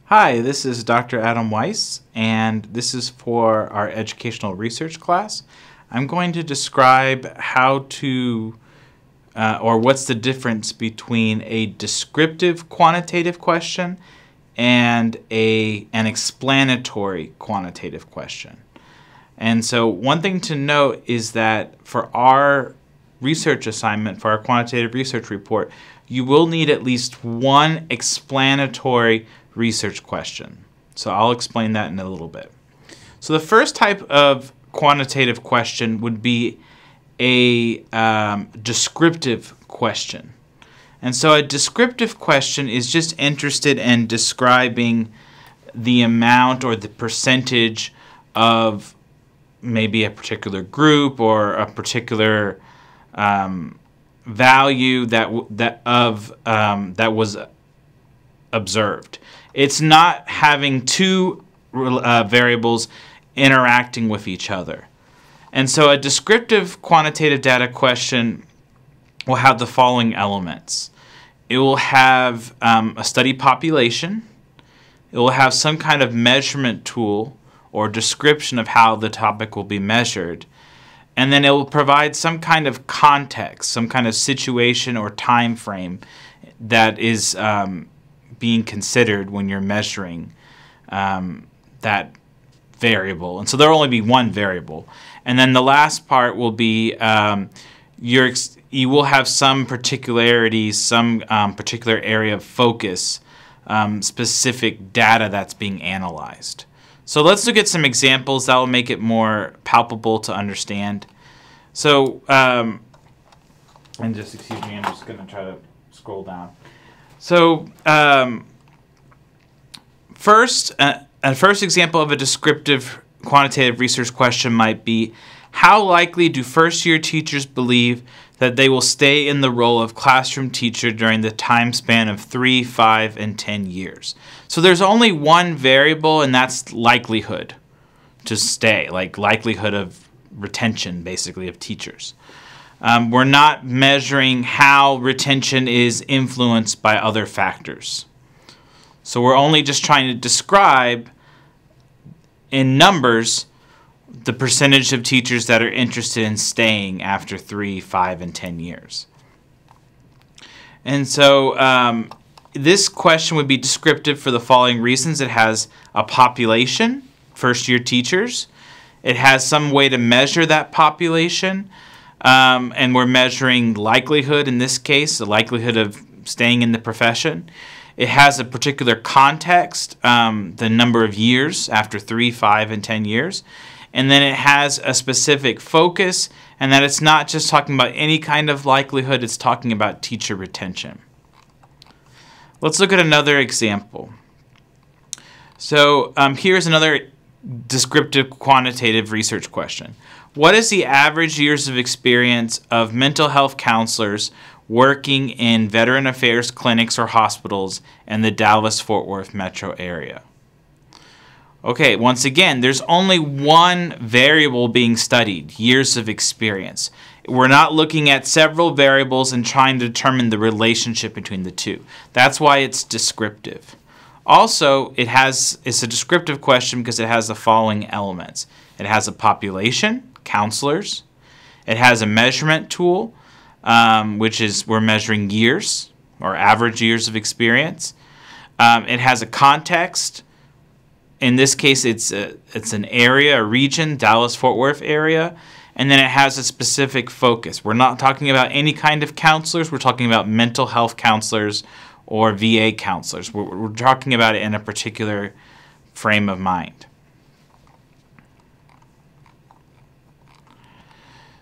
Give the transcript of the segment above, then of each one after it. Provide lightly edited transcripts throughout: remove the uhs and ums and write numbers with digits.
Hi, this is Dr. Adam Weiss, and this is for our educational research class. I'm going to describe how to, or what's the difference between a descriptive quantitative question and an explanatory quantitative question. And so one thing to note is that for our research assignment, for our quantitative research report, you will need at least one explanatory research question. So I'll explain that in a little bit. So the first type of quantitative question would be a descriptive question. And so a descriptive question is just interested in describing the amount or the percentage of maybe a particular group or a particular value that was observed. It's not having two variables interacting with each other. And so a descriptive quantitative data question will have the following elements. It will have a study population. It will have some kind of measurement tool or description of how the topic will be measured. And then it will provide some kind of context, some kind of situation or time frame that is being considered when you're measuring that variable. And so there will only be one variable. And then the last part will be you will have some particularities, some particular area of focus, specific data that's being analyzed. So let's look at some examples that will make it more palpable to understand. So, and just excuse me, I'm just going to try to scroll down. So, a first example of a descriptive quantitative research question might be, how likely do first-year teachers believe that they will stay in the role of classroom teacher during the time span of 3, 5, and 10 years? So there's only one variable, and that's likelihood to stay, like likelihood of retention, basically, of teachers. We're not measuring how retention is influenced by other factors. So we're only just trying to describe in numbers the percentage of teachers that are interested in staying after 3, 5, and 10 years. And so this question would be descriptive for the following reasons. It has a population, first-year teachers. It has some way to measure that population. And we're measuring likelihood in this case, the likelihood of staying in the profession. It has a particular context, the number of years after 3, 5, and 10 years. And then it has a specific focus, and that it's not just talking about any kind of likelihood, it's talking about teacher retention. Let's look at another example. So here's another descriptive quantitative research question. What is the average years of experience of mental health counselors working in veteran affairs clinics or hospitals in the Dallas-Fort Worth metro area? Okay, once again, there's only one variable being studied, years of experience. We're not looking at several variables and trying to determine the relationship between the two. That's why it's descriptive. Also, it's a descriptive question because it has the following elements. It has a population, counselors. It has a measurement tool, which is we're measuring years or average years of experience. It has a context. In this case, it's an area, a region, Dallas-Fort Worth area. And then it has a specific focus. We're not talking about any kind of counselors. We're talking about mental health counselors or VA counselors. We're talking about it in a particular frame of mind.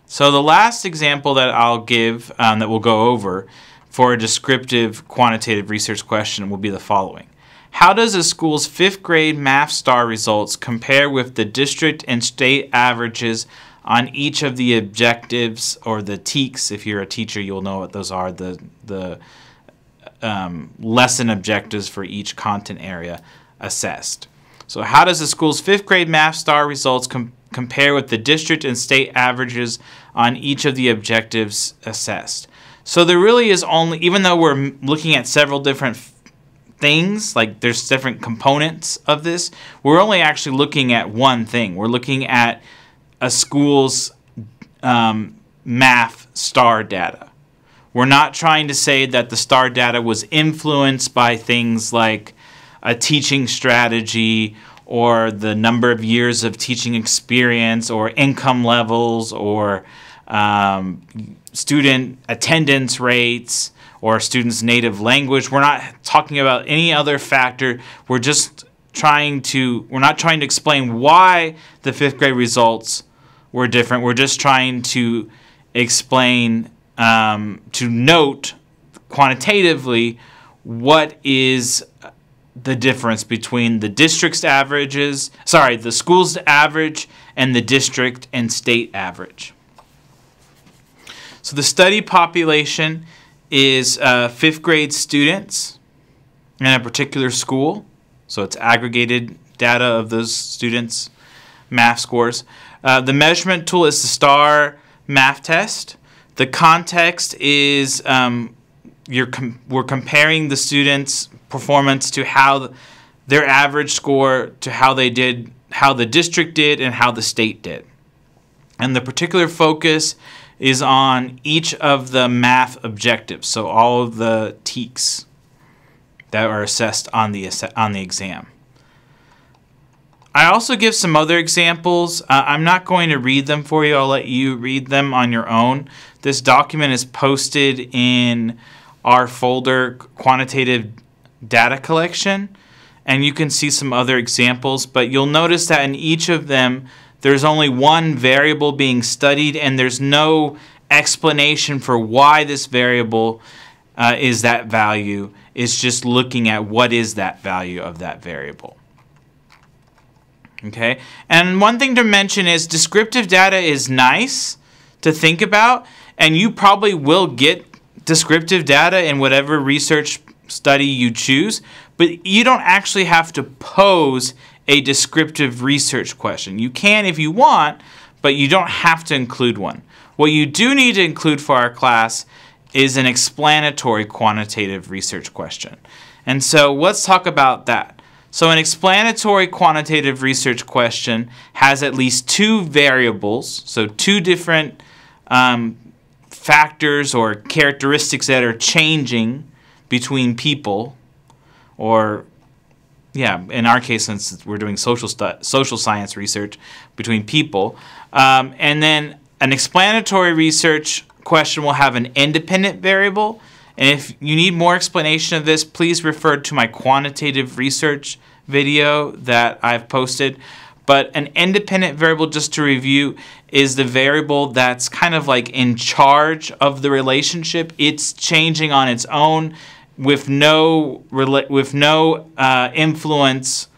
So the last example that I'll give, that we'll go over for a descriptive quantitative research question will be the following. How does a school's 5th grade math star results compare with the district and state averages on each of the objectives, or the TEKS? If you're a teacher, you'll know what those are, the lesson objectives for each content area assessed. So how does the school's 5th grade math star results compare with the district and state averages on each of the objectives assessed? So there really is only, even though we're looking at several different things, like there's different components of this. We're only actually looking at one thing. We're looking at a school's math star data. We're not trying to say that the star data was influenced by things like a teaching strategy or the number of years of teaching experience or income levels or student attendance rates or students' native language. We're not talking about any other factor. We're not trying to explain why the 5th grade results were different. We're just trying to explain, to note quantitatively what is the difference between the district's averages, the school's average and the district and state average. So the study population is 5th grade students in a particular school. So it's aggregated data of those students' math scores. The measurement tool is the STAR math test. The context is we're comparing the students' performance to how their average score to how they did, how the district did, and how the state did. And the particular focus is on each of the math objectives, so all of the TEKs that are assessed on the exam. I also give some other examples. I'm not going to read them for you. I'll let you read them on your own. This document is posted in our folder, Quantitative Data Collection, and you can see some other examples, but you'll notice that in each of them there's only one variable being studied and there's no explanation for why this variable is that value. It's just looking at what is that value of that variable. Okay, and one thing to mention is descriptive data is nice to think about, and you probably will get descriptive data in whatever research study you choose, but you don't actually have to pose a descriptive research question. You can if you want, but you don't have to include one. What you do need to include for our class is an explanatory quantitative research question. And so let's talk about that. So an explanatory quantitative research question has at least 2 variables, so 2 different factors or characteristics that are changing between people, or in our case, since we're doing social science research, between people. And then an explanatory research question will have an independent variable. And if you need more explanation of this, please refer to my quantitative research video that I've posted. But an independent variable, just to review, is the variable that's kind of like in charge of the relationship. It's changing on its own with no influence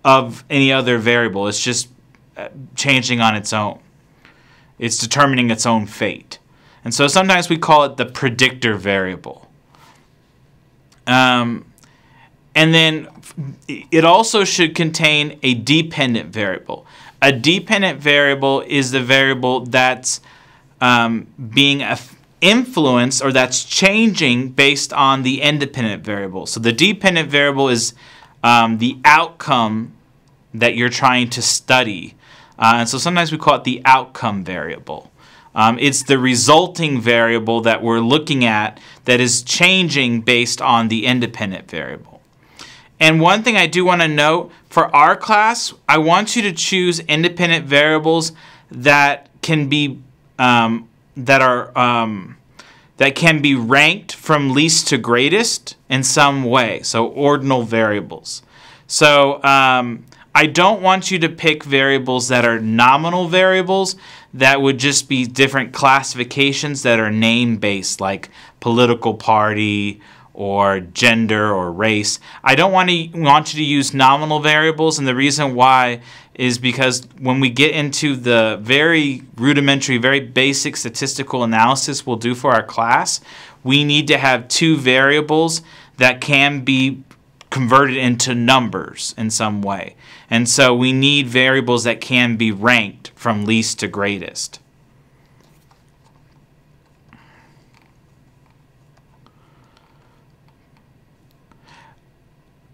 of any other variable. It's just changing on its own. It's determining its own fate. And so sometimes we call it the predictor variable. And then it also should contain a dependent variable. A dependent variable is the variable that's being influenced, or that's changing based on the independent variable. So the dependent variable is the outcome that you're trying to study. And so sometimes we call it the outcome variable. It's the resulting variable that we're looking at that is changing based on the independent variable. And one thing I do want to note, for our class, I want you to choose independent variables that can be that can be ranked from least to greatest in some way, so ordinal variables. So I don't want you to pick variables that are nominal variables that would just be different classifications that are name-based, like political party or gender or race. I don't want you to use nominal variables, and the reason why is because when we get into the very rudimentary, very basic statistical analysis we'll do for our class, we need to have 2 variables that can be converted into numbers in some way. And so we need variables that can be ranked from least to greatest.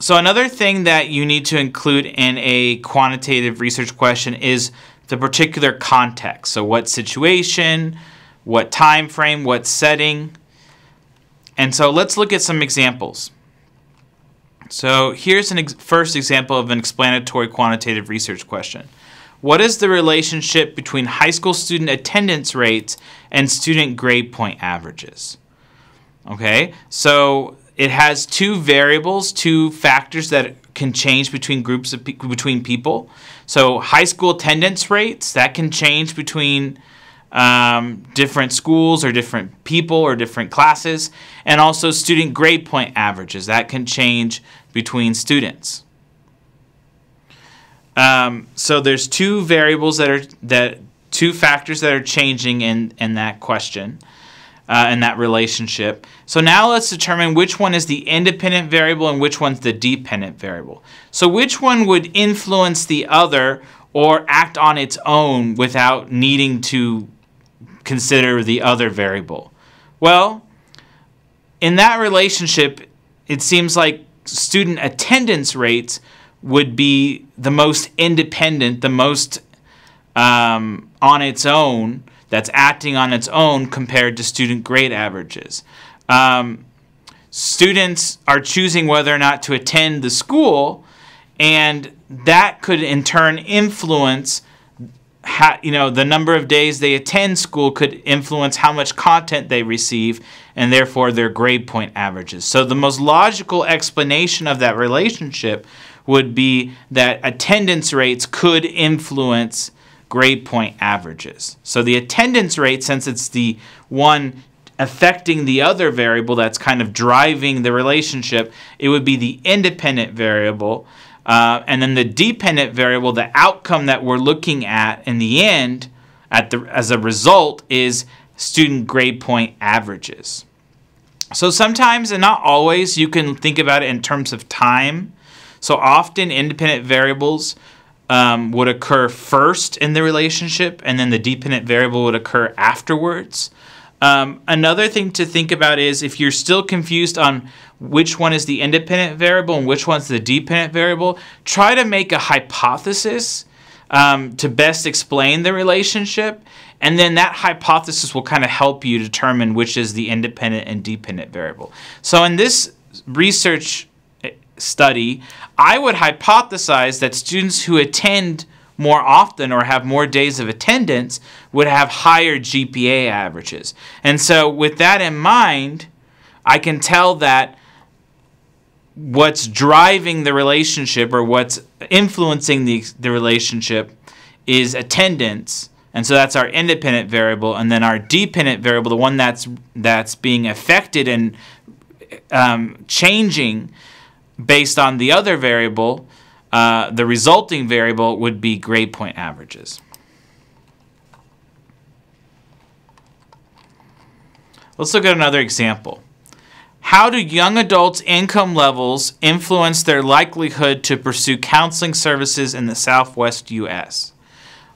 So another thing that you need to include in a quantitative research question is the particular context. So what situation, what time frame, what setting. And so let's look at some examples. So here's an first example of an explanatory quantitative research question. What is the relationship between high school student attendance rates and student grade point averages? Okay, so it has two variables, two factors that can change between groups of between people. So high school attendance rates, that can change between different schools or different people or different classes, and also student grade point averages, that can change between students. So there's two variables two factors that are changing in that question. In that relationship. So now let's determine which one is the independent variable and which one's the dependent variable. So which one would influence the other or act on its own without needing to consider the other variable? Well, in that relationship, it seems like student attendance rates would be the most independent, the most on its own, that's acting on its own compared to student grade averages. Students are choosing whether or not to attend the school, and that could in turn influence the number of days they attend school could influence how much content they receive and therefore their grade point averages. So the most logical explanation of that relationship would be that attendance rates could influence grade point averages. So the attendance rate, since it's the one affecting the other variable that's kind of driving the relationship, it would be the independent variable. And then the dependent variable, the outcome that we're looking at in the end, as a result, is student grade point averages. So sometimes, and not always, you can think about it in terms of time. So often independent variables would occur first in the relationship, and then the dependent variable would occur afterwards. Another thing to think about is if you're still confused on which one is the independent variable and which one's the dependent variable, try to make a hypothesis to best explain the relationship, and then that hypothesis will kind of help you determine which is the independent and dependent variable. So in this research study, I would hypothesize that students who attend more often or have more days of attendance would have higher GPA averages. And so with that in mind, I can tell that what's driving the relationship or what's influencing the relationship is attendance. And so that's our independent variable. And then our dependent variable, the one that's being affected and changing based on the other variable, the resulting variable would be grade point averages. Let's look at another example. How do young adults' income levels influence their likelihood to pursue counseling services in the Southwest U.S.?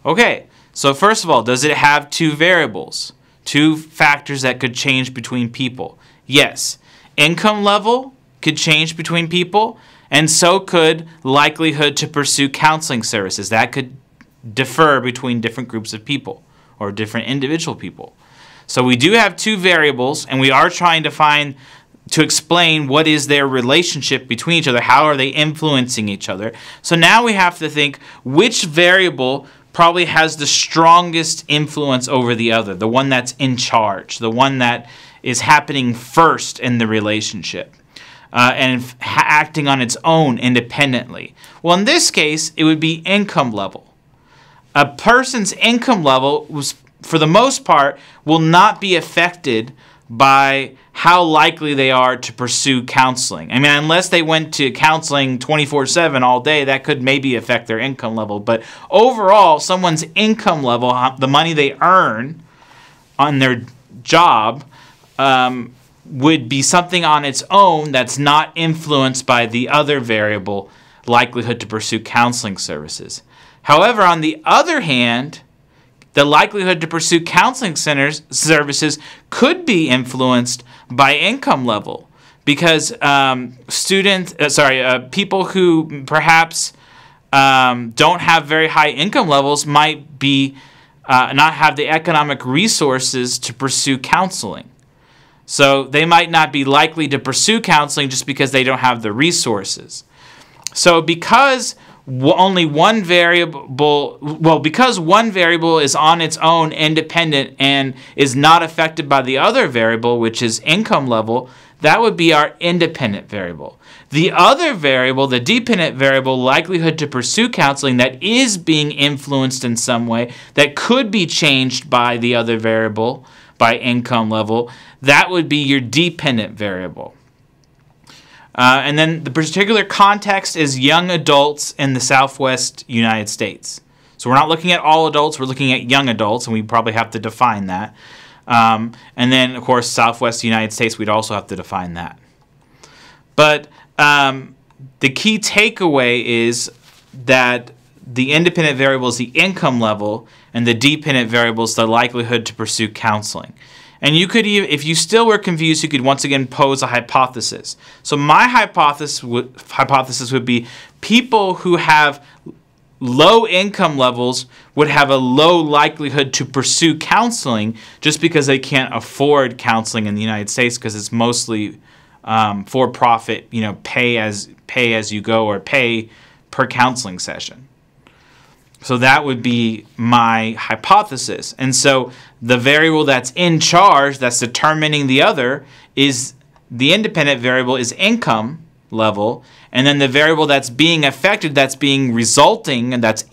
Okay, so first of all, does it have two variables, two factors that could change between people? Yes, income level could change between people, and so could likelihood to pursue counseling services. That could differ between different groups of people or different individual people. So we do have two variables, and we are trying to explain what is their relationship between each other. How are they influencing each other? So now we have to think which variable probably has the strongest influence over the other, the one that's in charge, the one that is happening first in the relationship. And acting on its own independently. Well, in this case, it would be income level. A person's income level, for the most part, will not be affected by how likely they are to pursue counseling. I mean, unless they went to counseling 24/7 all day, that could maybe affect their income level. But overall, someone's income level, the money they earn on their job, would be something on its own that's not influenced by the other variable, likelihood to pursue counseling services. However, on the other hand, the likelihood to pursue counseling services could be influenced by income level, because people who perhaps don't have very high income levels might be not have the economic resources to pursue counseling. So they might not be likely to pursue counseling just because they don't have the resources. So because one variable is on its own independent and is not affected by the other variable, which is income level, that would be our independent variable. The other variable, the dependent variable, likelihood to pursue counseling, that is being influenced in some way, that could be changed by the other variable, by income level, that would be your dependent variable. And then the particular context is young adults in the Southwest United States. So we're not looking at all adults, we're looking at young adults, and we probably have to define that. And then, of course, Southwest United States, we'd also have to define that. But the key takeaway is that the independent variable is the income level, and the dependent variable is the likelihood to pursue counseling. And you could even, if you still were confused, you could once again pose a hypothesis. So my hypothesis would be people who have low income levels would have a low likelihood to pursue counseling just because they can't afford counseling in the United States, because it's mostly for-profit, pay as you go, or pay per counseling session. So that would be my hypothesis. And so the variable that's in charge, that's determining the other, is the independent variable is income level. And then the variable that's being affected, that's being resulting, and that's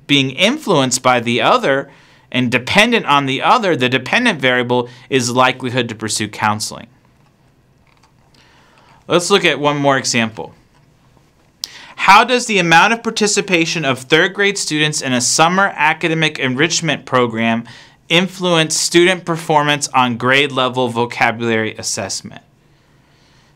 being influenced by the other and dependent on the other, the dependent variable is likelihood to pursue counseling. Let's look at one more example. How does the amount of participation of third grade students in a summer academic enrichment program influence student performance on grade level vocabulary assessment?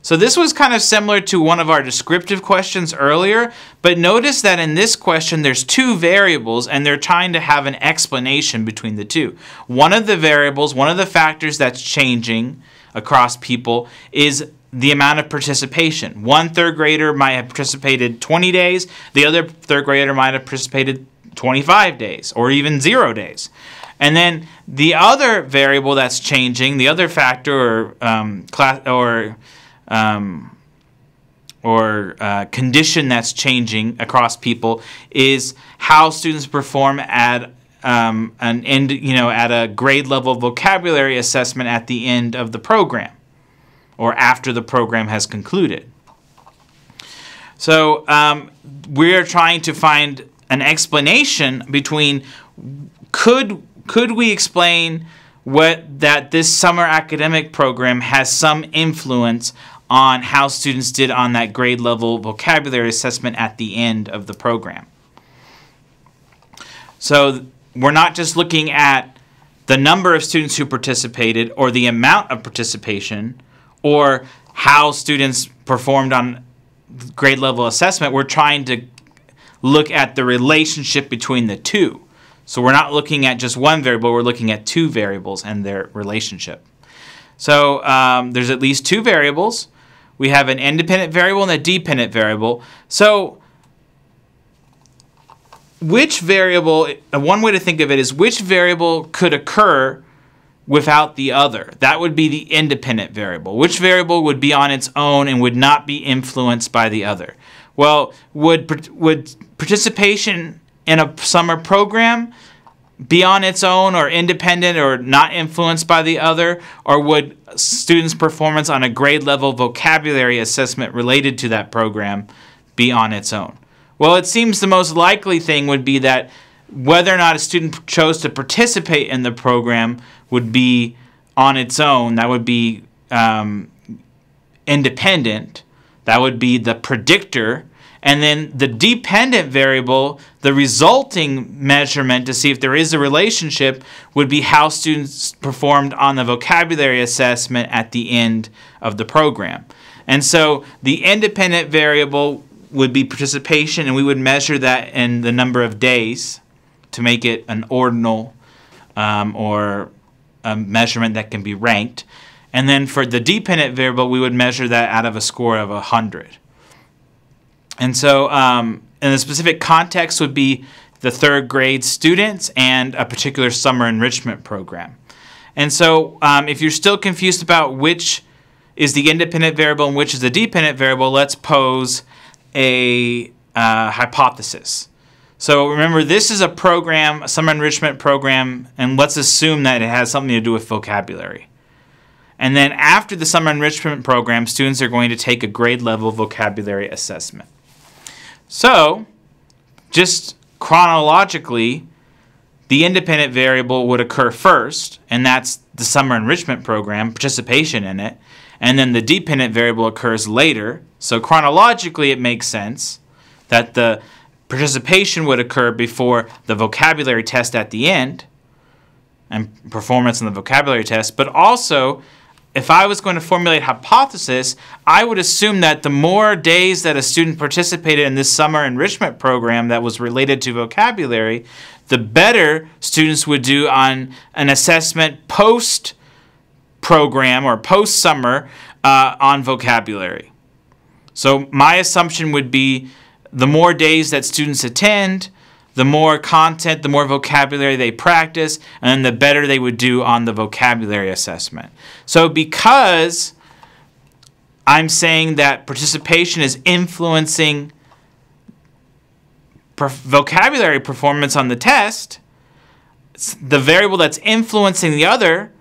So this was kind of similar to one of our descriptive questions earlier, but notice that in this question there's two variables and they're trying to have an explanation between the two. One of the variables, one of the factors that's changing across people is the amount of participation. One third grader might have participated 20 days, the other third grader might have participated 25 days or even 0 days. And then the other variable that's changing, the other factor or condition that's changing across people is how students perform at at a grade level vocabulary assessment at the end of the program, or after the program has concluded. So we're trying to find an explanation between could we explain that this summer academic program has some influence on how students did on that grade level vocabulary assessment at the end of the program. So we're not just looking at the number of students who participated or the amount of participation or how students performed on grade level assessment. We're trying to look at the relationship between the two. So we're not looking at just one variable, we're looking at two variables and their relationship. So there's at least two variables. We have an independent variable and a dependent variable. So which variable, one way to think of it is which variable could occur without the other? That would be the independent variable. Which variable would be on its own and would not be influenced by the other? Well, would participation in a summer program be on its own or independent or not influenced by the other? Or would students' performance on a grade level vocabulary assessment related to that program be on its own? Well, it seems the most likely thing would be that whether or not a student chose to participate in the program would be on its own. That would be independent. That would be the predictor. And then the dependent variable, the resulting measurement to see if there is a relationship, would be how students performed on the vocabulary assessment at the end of the program. And so the independent variable would be participation, and we would measure that in the number of days to make it an ordinal or a measurement that can be ranked. And then for the dependent variable, we would measure that out of a score of 100. And so in the specific context would be the third grade students and a particular summer enrichment program. And so if you're still confused about which is the independent variable and which is the dependent variable, let's pose a hypothesis. So remember, this is a program, a summer enrichment program, and let's assume that it has something to do with vocabulary. And then after the summer enrichment program, students are going to take a grade level vocabulary assessment. So just chronologically, the independent variable would occur first, and that's the summer enrichment program, participation in it. And then the dependent variable occurs later. So chronologically, it makes sense that the participation would occur before the vocabulary test at the end and performance on the vocabulary test. But also, if I was going to formulate a hypothesis, I would assume that the more days that a student participated in this summer enrichment program that was related to vocabulary, the better students would do on an assessment post-program or post-summer on vocabulary. So my assumption would be the more days that students attend, the more content, the more vocabulary they practice, and then the better they would do on the vocabulary assessment. So because I'm saying that participation is influencing vocabulary performance on the test, the variable that's influencing the other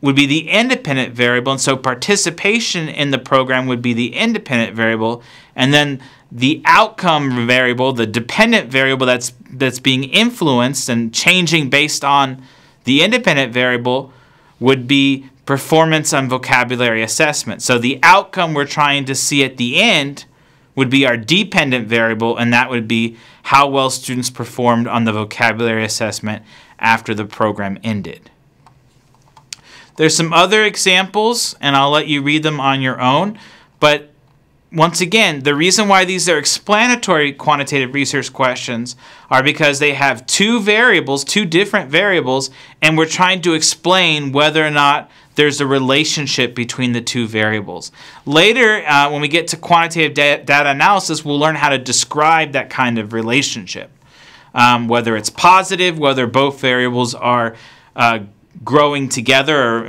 would be the independent variable, and so participation in the program would be the independent variable, and then the outcome variable, the dependent variable that's being influenced and changing based on the independent variable, would be performance on vocabulary assessment. So the outcome we're trying to see at the end would be our dependent variable, and that would be how well students performed on the vocabulary assessment after the program ended. There's some other examples, and I'll let you read them on your own, but once again, the reason why these are explanatory quantitative research questions are because they have two variables, two different variables, and we're trying to explain whether or not there's a relationship between the two variables. Later, when we get to quantitative data analysis, we'll learn how to describe that kind of relationship. Whether it's positive, whether both variables are growing together or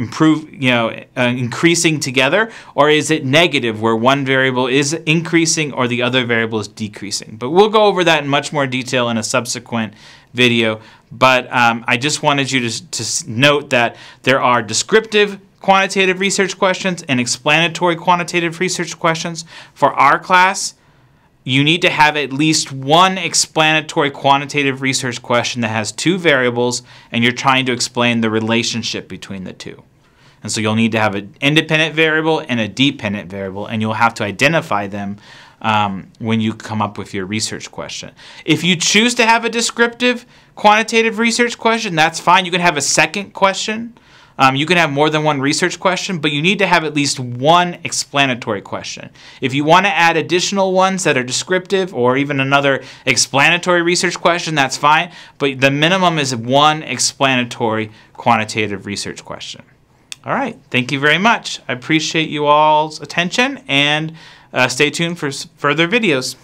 increasing together, or is it negative where one variable is increasing or the other variable is decreasing. But we'll go over that in much more detail in a subsequent video. But I just wanted you to note that there are descriptive quantitative research questions and explanatory quantitative research questions. For our class, you need to have at least one explanatory quantitative research question that has two variables, and you're trying to explain the relationship between the two. And so you'll need to have an independent variable and a dependent variable, and you'll have to identify them when you come up with your research question. If you choose to have a descriptive quantitative research question, that's fine. You can have a second question. You can have more than one research question, but you need to have at least one explanatory question. If you want to add additional ones that are descriptive or even another explanatory research question, that's fine, but the minimum is one explanatory quantitative research question. All right, thank you very much. I appreciate you all's attention, and stay tuned for further videos.